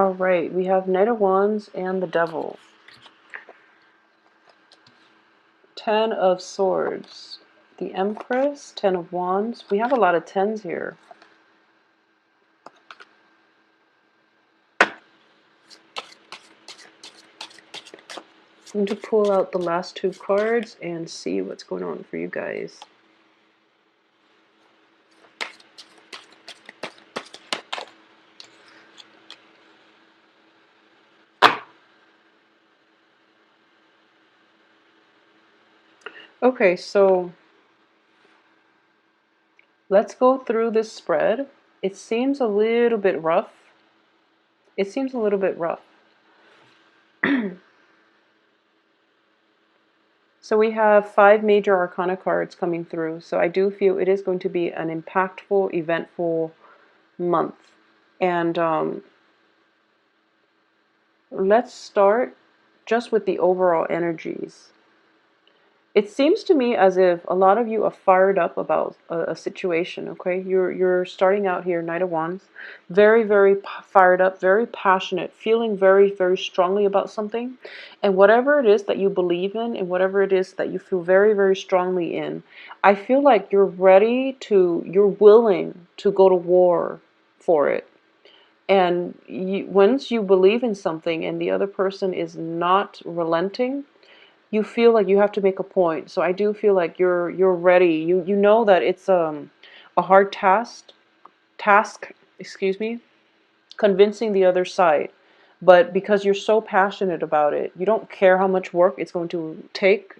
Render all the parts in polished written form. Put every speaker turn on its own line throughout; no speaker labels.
All right, we have Knight of Wands and the Devil. Ten of Swords. The Empress, Ten of Wands. We have a lot of tens here. I'm going to pull out the last two cards and see what's going on for you guys. Okay, so let's go through this spread. It seems a little bit rough. It seems a little bit rough. So we have 5 major arcana cards coming through. So I do feel it is going to be an impactful, eventful month. And let's start just with the overall energies. It seems to me as if a lot of you are fired up about a situation, okay? You're starting out here, Knight of Wands, very, very fired up, very passionate, feeling very, very strongly about something. And whatever it is that you believe in and whatever it is that you feel very, very strongly in, I feel like you're you're willing to go to war for it. And once you believe in something and the other person is not relenting, you feel like you have to make a point. So I do feel like you're ready. You know that it's a hard task, excuse me, convincing the other side. But because you're so passionate about it, you don't care how much work it's going to take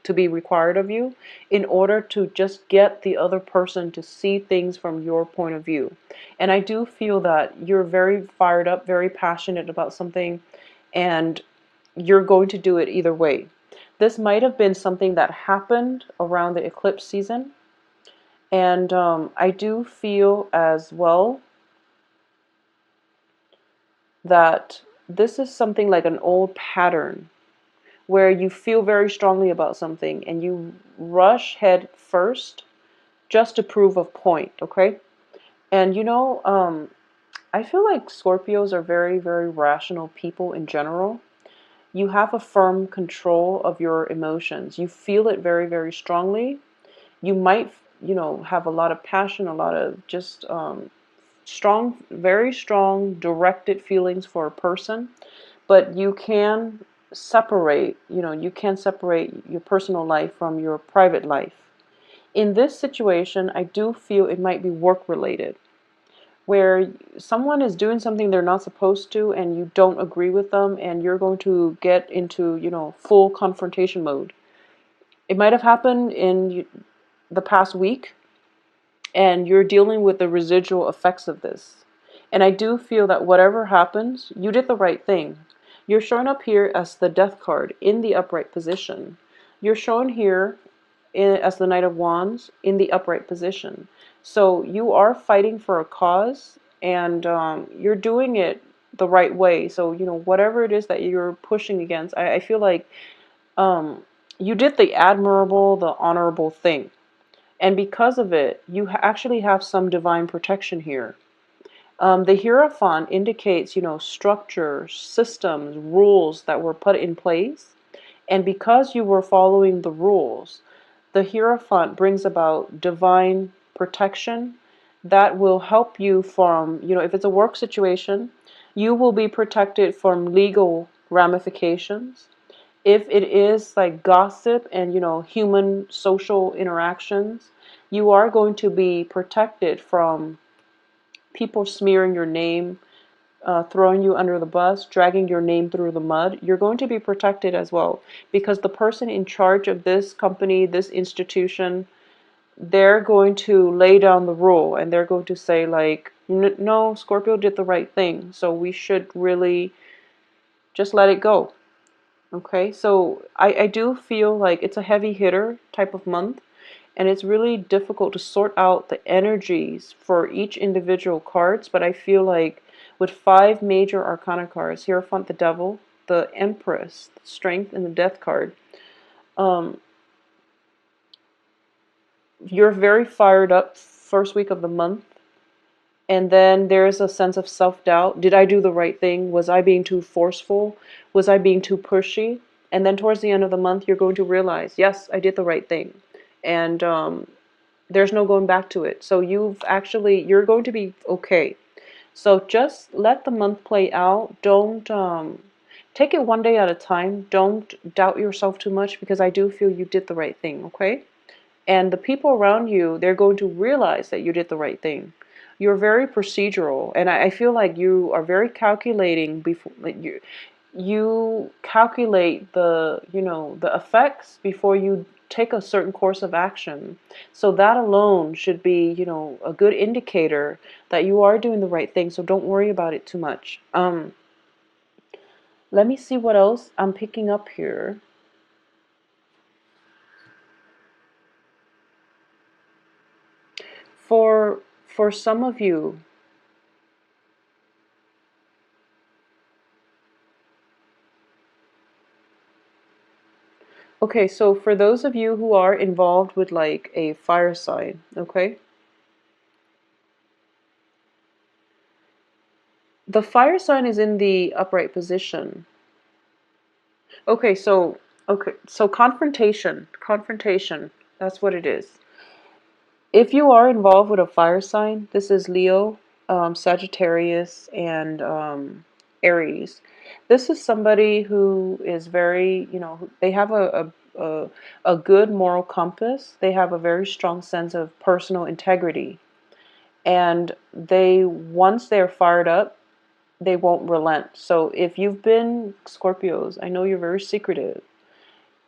to be required of you in order to just get the other person to see things from your point of view. And I do feel that you're very fired up, very passionate about something, and you're going to do it either way. This might have been something that happened around the eclipse season. And I do feel as well that this is something like an old pattern where you feel very strongly about something and you rush head first just to prove a point, okay? And I feel like Scorpios are very, very rational people in general. You have a firm control of your emotions. You feel it very, very strongly. You might, have a lot of passion, a lot of just strong, very strong, directed feelings for a person, but you can separate your personal life from your private life. In this situation, I do feel it might be work related, where someone is doing something they're not supposed to and you don't agree with them and you're going to get into, full confrontation mode. It might have happened in the past week and you're dealing with the residual effects of this. And I do feel that whatever happens, you did the right thing. You're shown up here as the Death card in the upright position. You're shown here as the Knight of Wands in the upright position. So you are fighting for a cause, and you're doing it the right way. So, whatever it is that you're pushing against, I feel like you did the admirable, the honorable thing. And because of it, you actually have some divine protection here. The Hierophant indicates, structure, systems, rules that were put in place. And because you were following the rules, the Hierophant brings about divine protection that will help you from, if it's a work situation, you will be protected from legal ramifications. If it is like gossip and, human social interactions, you are going to be protected from people smearing your name, throwing you under the bus, dragging your name through the mud. You're going to be protected as well because the person in charge of this company, this institution, they're going to lay down the rule and they're going to say like, no, Scorpio did the right thing. So we should really just let it go. Okay, so I do feel like it's a heavy hitter type of month, and it's really difficult to sort out the energies for each individual cards, but I feel like with 5 major arcana cards, Hierophant, the Devil, the Empress, the Strength, and the Death card, um, you're very fired up first week of the month, And then there's a sense of self-doubt. Did I do the right thing? Was I being too forceful? Was I being too pushy? And then towards the end of the month, you're going to realize, yes, I did the right thing. And there's no going back to it. So you're going to be okay. So just let the month play out. Don't take it one day at a time. Don't doubt yourself too much, because I do feel you did the right thing, okay? And the people around you, they're going to realize that you did the right thing. You're very procedural, and I feel like you are very calculating before, like you calculate the effects before you take a certain course of action. So that alone should be, a good indicator that you are doing the right thing. So don't worry about it too much. Let me see what else I'm picking up here. For some of you, okay, so for those of you who are involved with like a fire sign, okay? The fire sign is in the upright position. Okay, so confrontation. That's what it is. If you are involved with a fire sign, this is Leo, Sagittarius, and Aries. This is somebody who is very, they have a good moral compass. They have a very strong sense of personal integrity. And once they're fired up, they won't relent. So if you've been Scorpios, I know you're very secretive.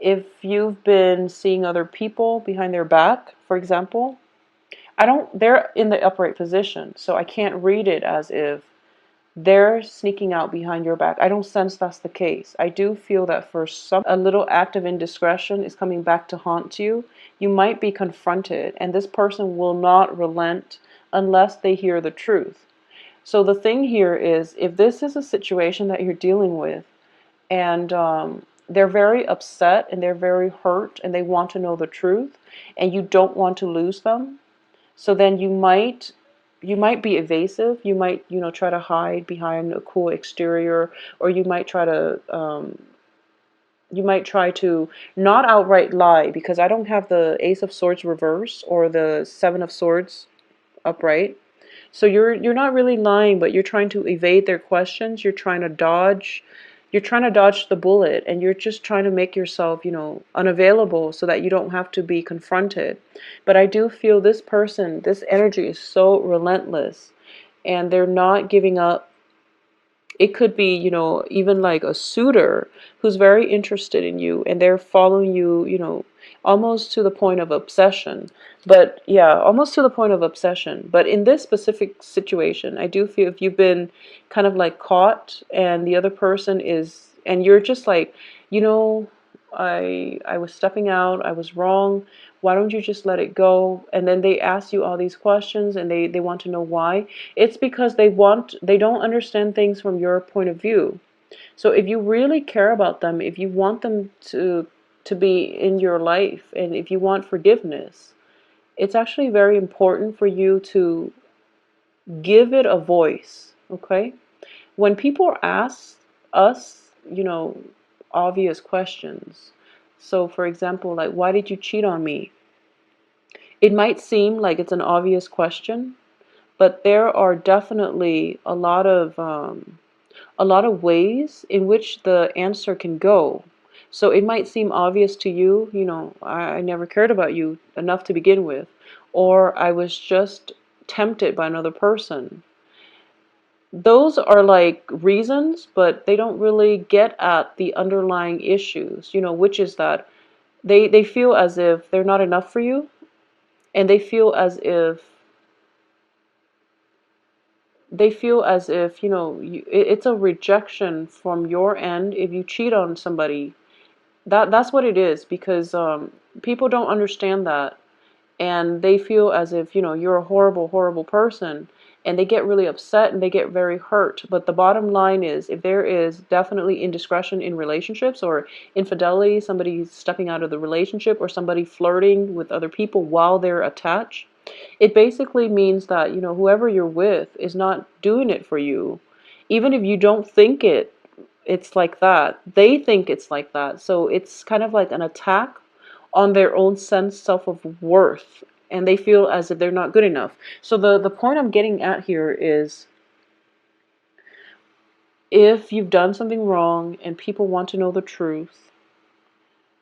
If you've been seeing other people behind their back, for example, they're in the upright position, so I can't read it as if they're sneaking out behind your back. I don't sense that's the case. I do feel that for some, a little act of indiscretion is coming back to haunt you. You might be confronted, and this person will not relent unless they hear the truth. So the thing here is, if this is a situation that you're dealing with, and they're very upset and they're very hurt and they want to know the truth, and you don't want to lose them, so then you might be evasive. You might, try to hide behind a cool exterior, or you might try to not outright lie, because I don't have the Ace of Swords reverse or the Seven of Swords upright. So you're not really lying, but you're trying to evade their questions. You're trying to dodge the bullet, and you're just trying to make yourself, unavailable so that you don't have to be confronted. But I do feel this energy is so relentless, and they're not giving up. It could be, even like a suitor who's very interested in you, and they're following you, almost to the point of obsession. But yeah, almost to the point of obsession. But in this specific situation, I do feel if you've been kind of like caught, and the other person and you're just like, you know, I was stepping out, I was wrong. Why don't you just let it go? And then they ask you all these questions, and they want to know why. It's because they don't understand things from your point of view. So if you really care about them, if you want them to be in your life, and if you want forgiveness, it's actually very important for you to give it a voice, okay? When people ask us, obvious questions. So for example, like, why did you cheat on me? It might seem like it's an obvious question, but there are definitely a lot of ways in which the answer can go. So it might seem obvious to you, I never cared about you enough to begin with, or I was just tempted by another person. Those are like reasons, but they don't really get at the underlying issues, which is that they feel as if they're not enough for you, and they feel as if it's a rejection from your end if you cheat on somebody. That's what it is, because people don't understand that, and they feel as if you're a horrible, horrible person, and they get really upset and they get very hurt. But the bottom line is, if there is definitely indiscretion in relationships, or infidelity, somebody stepping out of the relationship, or somebody flirting with other people while they're attached, It basically means that, whoever you're with is not doing it for you. Even if you don't think it's like that, they think it's like that. So it's kind of like an attack on their own self of worth, and they feel as if they're not good enough. So the point I'm getting at here is, if you've done something wrong and people want to know the truth,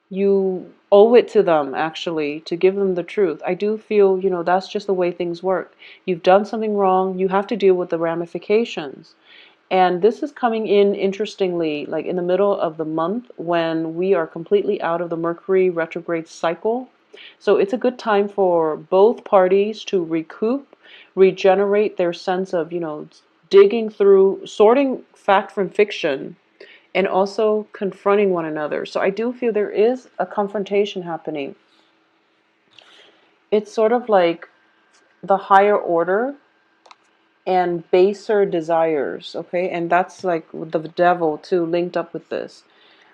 you owe it to them, actually, to give them the truth. I do feel, that's just the way things work. You've done something wrong, you have to deal with the ramifications. And this is coming in, interestingly, like in the middle of the month when we are completely out of the Mercury retrograde cycle. So it's a good time for both parties to recoup, regenerate their sense of, digging through, sorting fact from fiction, and also confronting one another. So I do feel there is a confrontation happening. It's sort of like the higher order and baser desires, okay? And that's like the devil too, linked up with this.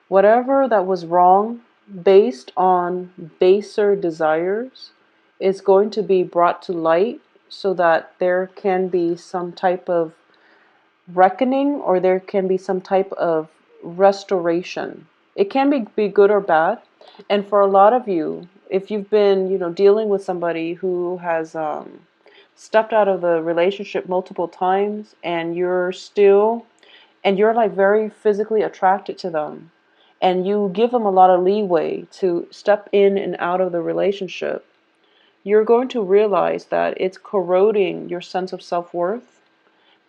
Whatever that was wrong based on baser desires is going to be brought to light so that there can be some type of reckoning, or there can be some type of restoration. It can be good or bad. And for a lot of you, if you've been, dealing with somebody who has stepped out of the relationship multiple times, and you're like very physically attracted to them, and you give them a lot of leeway to step in and out of the relationship, you're going to realize that it's corroding your sense of self-worth.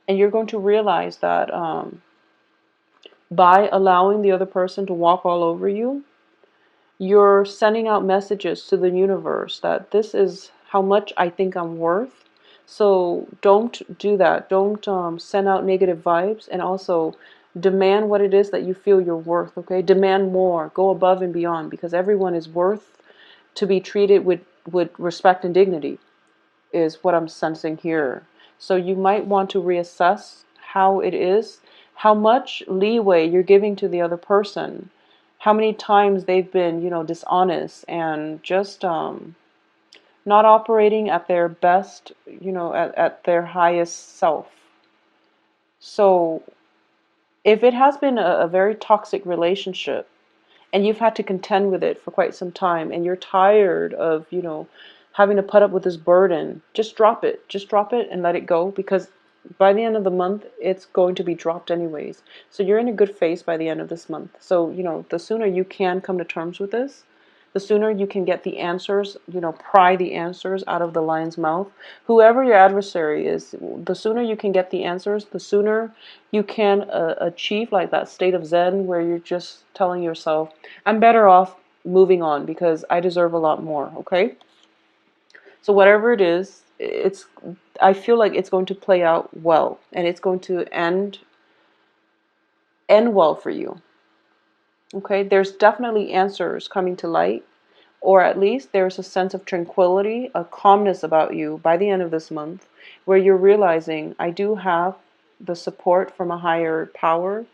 And you're going to realize that by allowing the other person to walk all over you, you're sending out messages to the universe that this is how much I think I'm worth. So don't do that. Don't send out negative vibes, and also demand what it is that you feel you're worth, okay? Demand more. Go above and beyond, because everyone is worth to be treated with respect and dignity, is what I'm sensing here. So you might want to reassess how it is, how much leeway you're giving to the other person, how many times they've been, dishonest and just not operating at their best, at their highest self. So if it has been a very toxic relationship, and you've had to contend with it for quite some time, and you're tired of, having to put up with this burden, just drop it. Just drop it and let it go, because by the end of the month, it's going to be dropped anyways. So you're in a good phase by the end of this month. So, the sooner you can come to terms with this, the sooner you can get the answers, pry the answers out of the lion's mouth. Whoever your adversary is, the sooner you can get the answers, the sooner you can achieve like that state of Zen where you're just telling yourself, I'm better off moving on because I deserve a lot more, okay? So whatever it is, I feel like it's going to play out well, and it's going to end well for you. Okay, there's definitely answers coming to light, or at least there's a sense of tranquility, a calmness about you by the end of this month, where you're realizing, I do have the support from a higher power,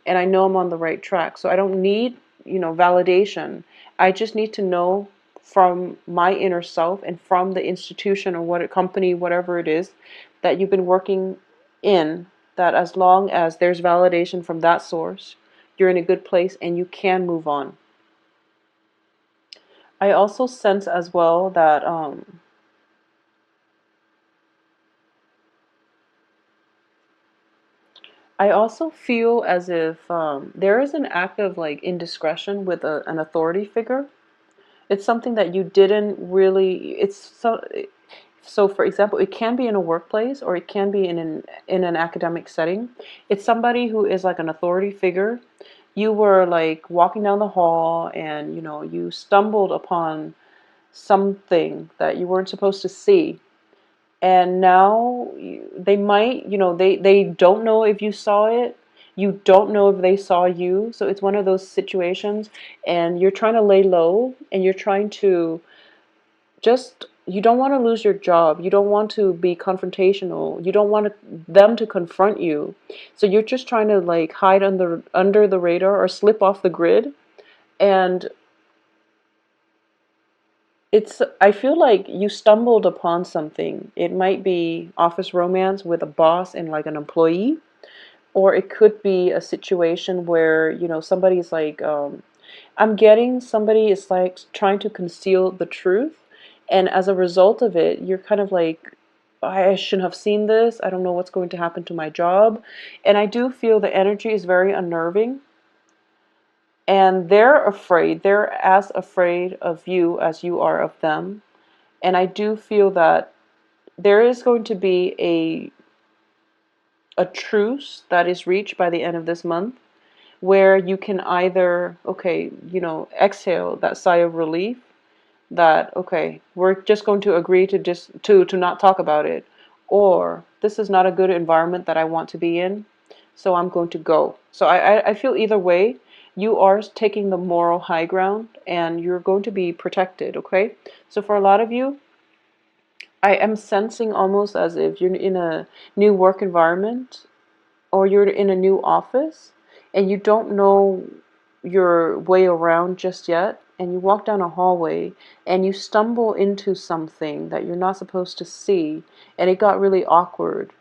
and I know I'm on the right track. So I don't need, validation. I just need to know from my inner self and from the institution or what company, whatever it is that you've been working in, that as long as there's validation from that source, you're in a good place and you can move on. I also sense as well that I also feel as if there is an act of like indiscretion with an authority figure. It's something that you didn't really. So. For example, it can be in a workplace, or it can be in an academic setting. It's somebody who is like an authority figure. You were like walking down the hall, and you stumbled upon something that you weren't supposed to see, and now they might, they don't know if you saw it, you don't know if they saw you. So it's one of those situations, and you're trying to lay low, and you're trying to just, you don't want to lose your job, you don't want to be confrontational, you don't want them to confront you, so you're just trying to like hide under the radar or slip off the grid. And I feel like you stumbled upon something. It might be office romance with a boss and like an employee, or it could be a situation where, somebody's like, I'm getting somebody is like trying to conceal the truth. And as a result of it, you're kind of like, I shouldn't have seen this. I don't know what's going to happen to my job. And I do feel the energy is very unnerving. And they're afraid. They're as afraid of you as you are of them. And I do feel that there is going to be a truce that is reached by the end of this month, where you can either, okay, exhale that sigh of relief, that, okay, we're just going to agree to just to not talk about it, or this is not a good environment that I want to be in, so I'm going to go. So I feel either way, you are taking the moral high ground and you're going to be protected, okay? So for a lot of you, I am sensing almost as if you're in a new work environment, or you're in a new office and you don't know your way around just yet, and you walk down a hallway and you stumble into something that you're not supposed to see, and it got really awkward,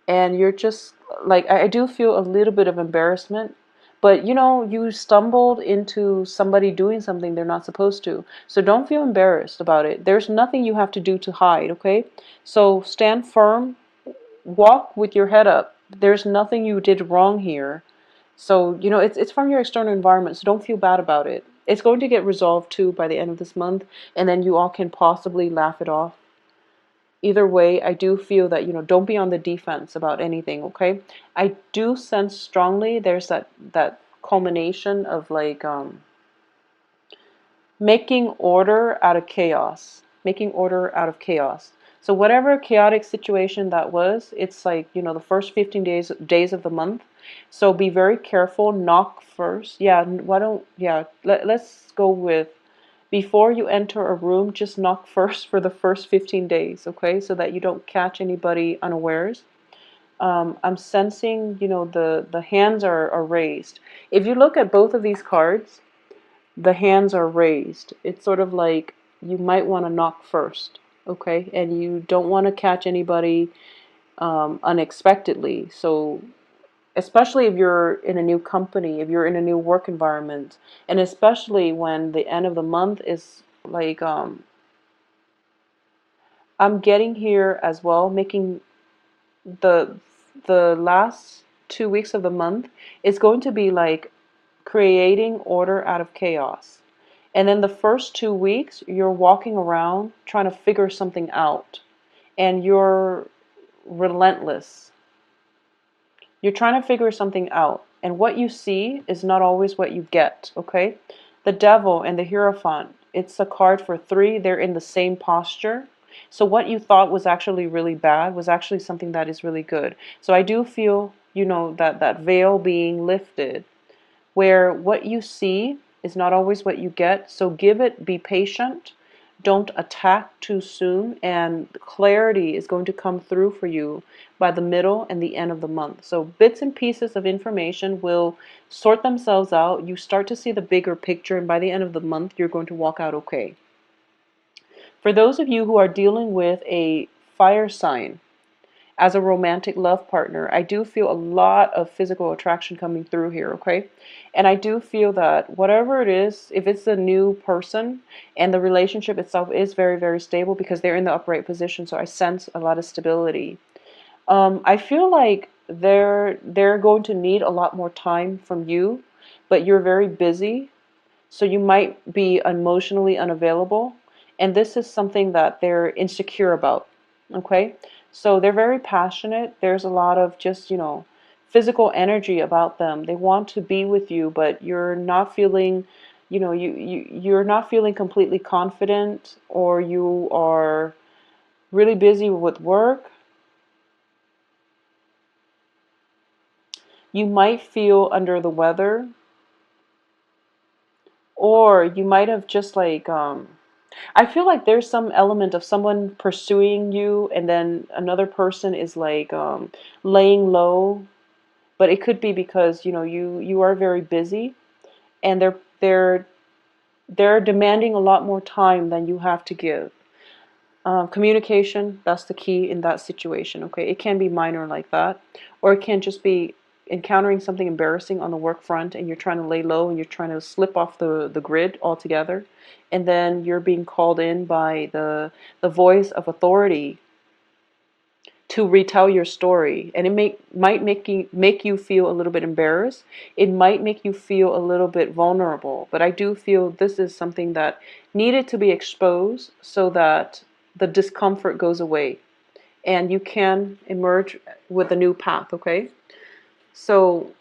and you're just like, I do feel a little bit of embarrassment, but you stumbled into somebody doing something they're not supposed to, so don't feel embarrassed about it. There's nothing you have to do to hide, okay? So stand firm, walk with your head up. There's nothing you did wrong here. So, it's from your external environment, so don't feel bad about it. It's going to get resolved too by the end of this month, and then you all can possibly laugh it off. Either way, I do feel that, don't be on the defense about anything, okay? I do sense strongly there's that culmination of like making order out of chaos. Making order out of chaos. So whatever chaotic situation that was, it's like, the first 15 days of the month. So be very careful. Knock first. Yeah, why don't, yeah, let's go with, before you enter a room, just knock first for the first 15 days, okay? So that you don't catch anybody unawares. I'm sensing, the hands are raised. If you look at both of these cards, the hands are raised. It's sort of like you might want to knock first, okay? And you don't want to catch anybody unexpectedly. So, especially if you're in a new company, if you're in a new work environment, and especially when the end of the month is like, I'm getting here as well, making the last 2 weeks of the month is going to be like creating order out of chaos. And then the first 2 weeks, you're walking around trying to figure something out. And you're relentless. You're trying to figure something out. And what you see is not always what you get, okay? The Devil and the Hierophant, it's a card for three. They're in the same posture. So what you thought was actually really bad was actually something that is really good. So I do feel, that veil being lifted, where what you see is not always what you get. So be patient. Don't attack too soon, and clarity is going to come through for you by the middle and the end of the month. So bits and pieces of information will sort themselves out. You start to see the bigger picture, and by the end of the month, you're going to walk out okay. For those of you who are dealing with a fire sign, as a romantic love partner, I do feel a lot of physical attraction coming through here, okay? And I do feel that whatever it is, if it's a new person and the relationship itself is very, very stable because they're in the upright position, so I sense a lot of stability. I feel like they're going to need a lot more time from you, but you're very busy, so you might be emotionally unavailable, and this is something that they're insecure about, okay? So they're very passionate. There's a lot of just, physical energy about them. They want to be with you, but you're not feeling, you're not feeling completely confident, or you are really busy with work. You might feel under the weather, or you might have just like, I feel like there's some element of someone pursuing you, and then another person is like laying low, but it could be because you are very busy, and they're they're demanding a lot more time than you have to give. Communication, that's the key in that situation, okay? It can be minor like that, or it can just be encountering something embarrassing on the work front and you're trying to lay low and you're trying to slip off the grid altogether, and then you're being called in by the voice of authority to retell your story, and it might make you feel a little bit embarrassed. It might make you feel a little bit vulnerable, but I do feel this is something that needed to be exposed so that the discomfort goes away and you can emerge with a new path, okay? So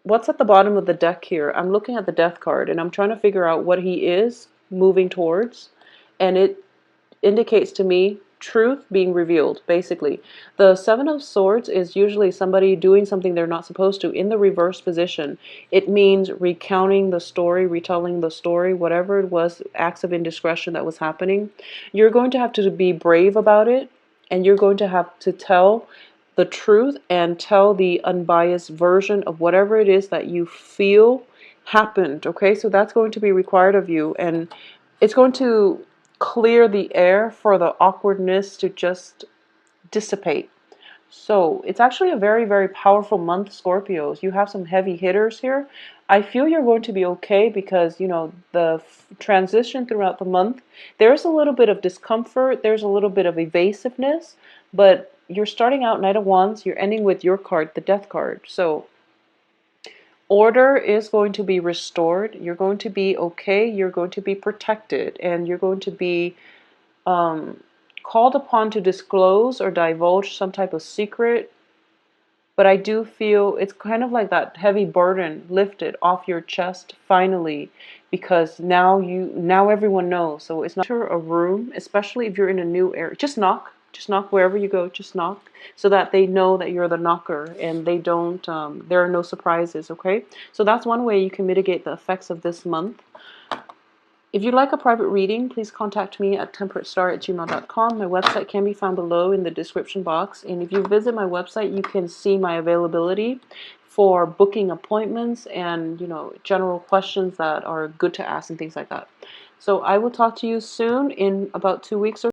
what's at the bottom of the deck here? I'm looking at the death card and I'm trying to figure out what he is moving towards, and it indicates to me truth being revealed, basically. The Seven of Swords is usually somebody doing something they're not supposed to in the reverse position. It means recounting the story, retelling the story, whatever it was, acts of indiscretion that was happening. You're going to have to be brave about it, and you're going to have to tell the truth and tell the unbiased version of whatever it is that you feel happened, okay? So that's going to be required of you, and it's going to clear the air for the awkwardness to just dissipate. So it's actually a very, very powerful month, Scorpios. You have some heavy hitters here. I feel you're going to be okay because, you know, the transition throughout the month, there's a little bit of discomfort, there's a little bit of evasiveness, but you're starting out Knight of Wands, you're ending with your card, the Death card. So order is going to be restored. You're going to be okay. You're going to be protected, and you're going to be called upon to disclose or divulge some type of secret. But I do feel it's kind of like that heavy burden lifted off your chest finally, because now everyone knows. So it's not a room, especially if you're in a new area. Just knock. Just knock wherever you go. Just knock so that they know that you're the knocker and they don't. There are no surprises. Okay. So that's one way you can mitigate the effects of this month. If you'd like a private reading, please contact me at temperatestar@gmail.com. My website can be found below in the description box. And if you visit my website, you can see my availability for booking appointments and, you know, general questions that are good to ask and things like that. So I will talk to you soon in about 2 weeks or